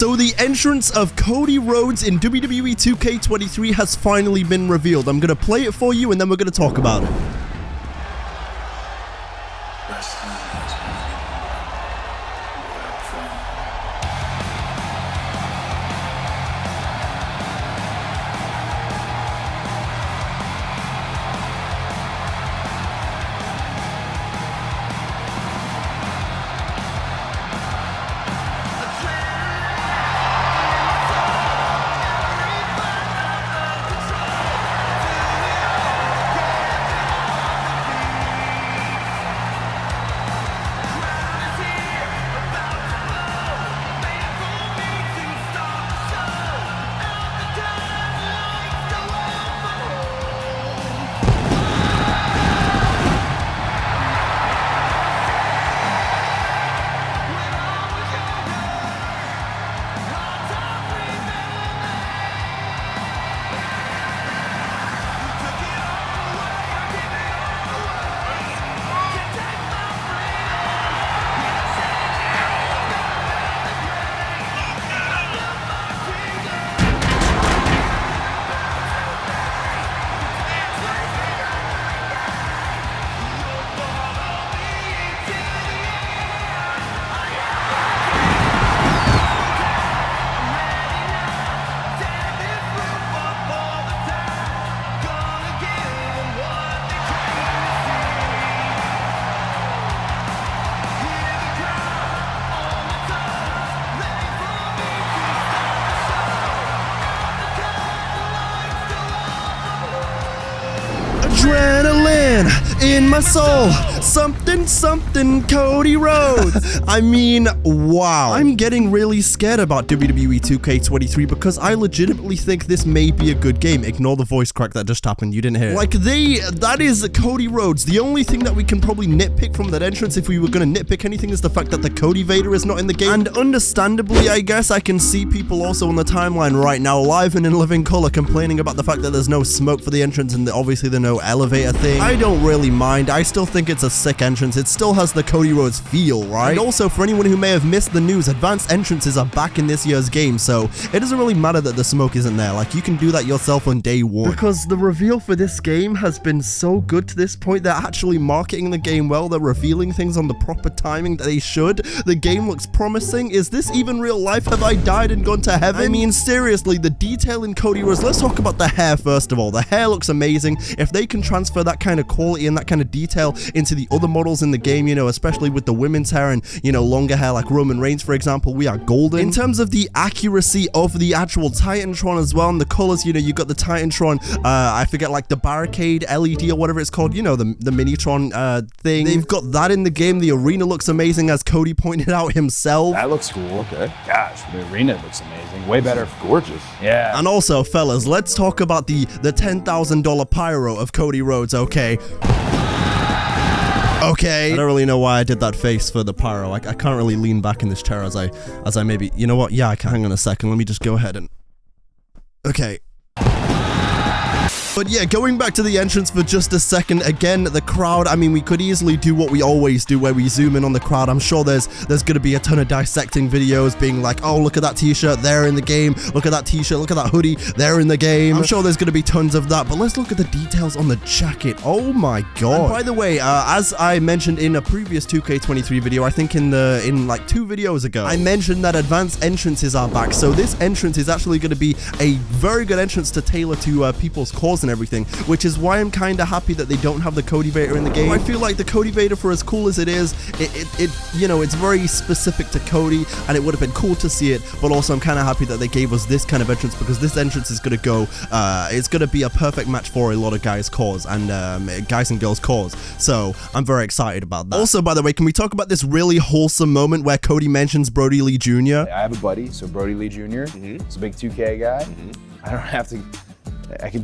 So the entrance of Cody Rhodes in WWE 2K23 has finally been revealed. I'm going to play it for you and then we're going to talk about it. Adrenaline in my soul, something Cody Rhodes. I mean, wow. I'm getting really scared about WWE 2K23 because I legitimately think this may be a good game. Ignore the voice crack that just happened, you didn't hear it. Like, that is Cody Rhodes. The only thing that we can probably nitpick from that entrance, if we were gonna nitpick anything, is the fact that the Cody Vader is not in the game. And understandably, I guess, I can see people also on the timeline right now, live and in living color, complaining about the fact that there's no smoke for the entrance and obviously the no elevator thing. I don't really mind. I still think it's a sick entrance. It still has the Cody Rhodes feel, right? And also, for anyone who may have missed the news, advanced entrances are back in this year's game, so it doesn't really matter that the smoke isn't there. Like, you can do that yourself on day one. Because the reveal for this game has been so good to this point. They're actually marketing the game well. They're revealing things on the proper timing that they should. The game looks promising. Is this even real life? Have I died and gone to heaven? I mean, seriously, the detail in Cody Rhodes. Let's talk about the hair first of all. The hair looks amazing. If they can transfer that kind of quality and that kind of detail into the other models in the game, you know, especially with the women's hair and, you know, longer hair like Roman Reigns, for example, we are golden. In terms of the accuracy of the actual Titantron as well, and the colors, you know, you got the Titantron, I forget, like the barricade LED or whatever it's called, you know, the Minitron thing. They've got that in the game. The arena looks amazing, as Cody pointed out himself. That looks cool. Okay. Gosh, the arena looks amazing. Way better. Gorgeous. Yeah. And also, fellas, let's talk about the $10,000 pyro of Cody Rhodes, okay? Okay. I don't really know why I did that face for the pyro. I can't really lean back in this chair as I maybe, you know what? Yeah, I can. Hang on a second. Let me just go ahead and, okay. But yeah, going back to the entrance for just a second, again, the crowd, I mean, we could easily do what we always do, where we zoom in on the crowd. I'm sure there's going to be a ton of dissecting videos being like, oh, look at that t-shirt, they're in the game. Look at that t-shirt, look at that hoodie, they're in the game. I'm sure there's going to be tons of that, but let's look at the details on the jacket. Oh my god. And by the way, as I mentioned in a previous 2K23 video, I think in like 2 videos ago, I mentioned that advanced entrances are back. So this entrance is actually going to be a very good entrance to tailor to people's cause and everything, which is why I'm kind of happy that they don't have the Cody Vader in the game. I feel like the Cody Vader, for as cool as it is, it you know, it's very specific to Cody, and it would have been cool to see it, but also I'm kind of happy that they gave us this kind of entrance, because this entrance is going to go, it's going to be a perfect match for a lot of guys' cause, and guys and girls' cause, so I'm very excited about that. Also, by the way, can we talk about this really wholesome moment where Cody mentions Brody Lee Jr.? I have a buddy, so Brody Lee Jr. He's a big 2K guy. I don't have to...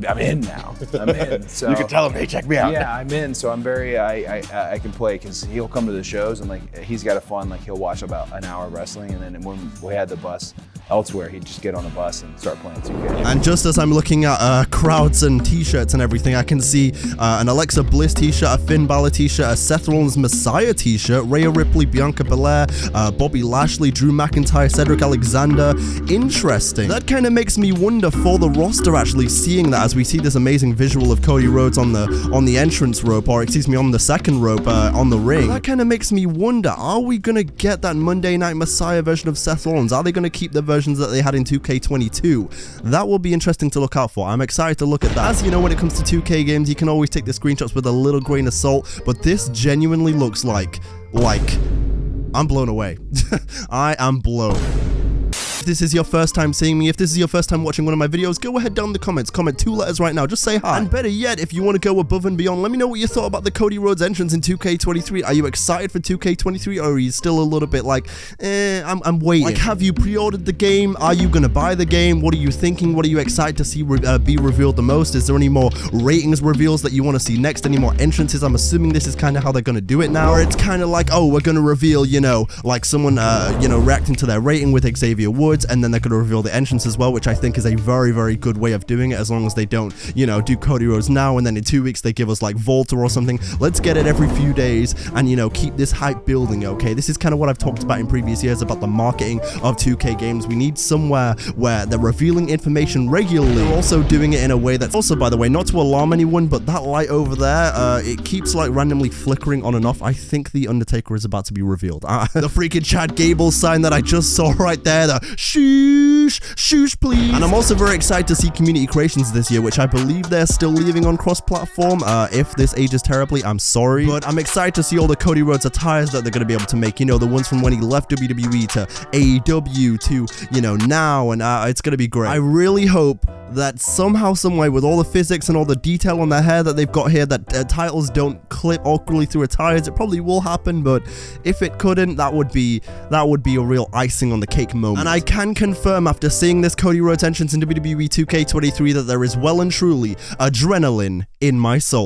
I'm in now. I'm in. So you can tell him, hey, check me out. Yeah, I'm in. So I'm very, I can play, because he'll come to the shows and like he's got a fun, like he'll watch about an hour of wrestling, and then when we had the bus, elsewhere. He'd just get on a bus and start playing 2K. And just as I'm looking at crowds and t-shirts and everything, I can see an Alexa Bliss t-shirt, a Finn Balor t-shirt, a Seth Rollins Messiah t-shirt, Rhea Ripley, Bianca Belair, Bobby Lashley, Drew McIntyre, Cedric Alexander. Interesting. That kind of makes me wonder for the roster actually seeing that, as we see this amazing visual of Cody Rhodes on the entrance rope, or excuse me, on the second rope on the ring. That kind of makes me wonder, are we gonna get that Monday Night Messiah version of Seth Rollins? Are they gonna keep the versions that they had in 2K22? That will be interesting to look out for. I'm excited to look at that. As you know, when it comes to 2K games, you can always take the screenshots with a little grain of salt, but this genuinely looks like I'm blown away. I am blown. If this is your first time seeing me, if this is your first time watching one of my videos, go ahead down in the comments, comment 2 letters right now, just say hi. And better yet, if you want to go above and beyond, let me know what you thought about the Cody Rhodes entrance in 2K23. Are you excited for 2K23, or are you still a little bit like, I'm waiting? Like, have you pre-ordered the game? Are you gonna buy the game? What are you thinking? What are you excited to see be revealed the most? Is there any more ratings reveals that you want to see next? Any more entrances? I'm assuming this is kind of how they're gonna do it now, or it's kind of like, oh, we're gonna reveal, you know, like someone, you know, reacting to their rating with Xavier Woods, and then they're going to reveal the entrance as well, which I think is a very, very good way of doing it, as long as they don't, you know, do Cody Rhodes now and then in 2 weeks they give us like Volta or something. Let's get it every few days and, you know, keep this hype building, okay? This is kind of what I've talked about in previous years about the marketing of 2K games. We need somewhere where they're revealing information regularly. They're also doing it in a way that's also, by the way, not to alarm anyone, but that light over there, it keeps like randomly flickering on and off. I think the Undertaker is about to be revealed. The freaking Chad Gable sign that I just saw right there, the shoosh please. And I'm also very excited to see community creations this year, which I believe they're still leaving on cross-platform. If this ages terribly, I'm sorry, but I'm excited to see all the Cody Rhodes attires that they're going to be able to make, you know, the ones from when he left WWE to AEW to, you know, now, and it's going to be great. I really hope that somehow, someway, with all the physics and all the detail on their hair that they've got here, that titles don't clip awkwardly through attires. It probably will happen, but if it couldn't, that would be a real icing on the cake moment. And I can confirm, after seeing this Cody Rhodes entrance in WWE 2K23, that there is well and truly adrenaline in my soul.